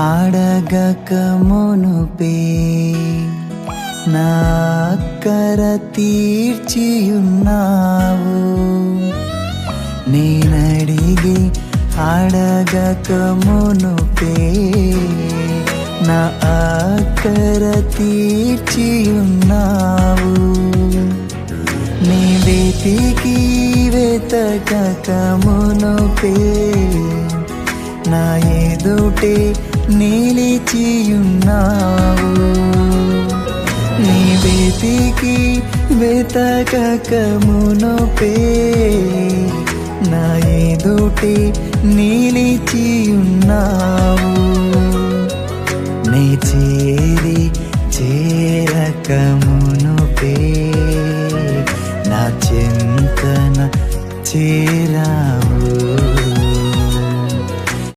అడగక మునుపే నా అక్కర తీర్చియున్నావు. నేనడిగి అడగక మునుపే నా అక్కర తీర్చియున్నావు. నీ వెతికి వెతకక మునుపే నా ఎదుటే నిలిచియున్నావు. నీ వెతికి వెతకక మునుపే నా ఎదుటే నిలిచియున్నావు. నీ చేరి చేరక మునుపే నా చింతన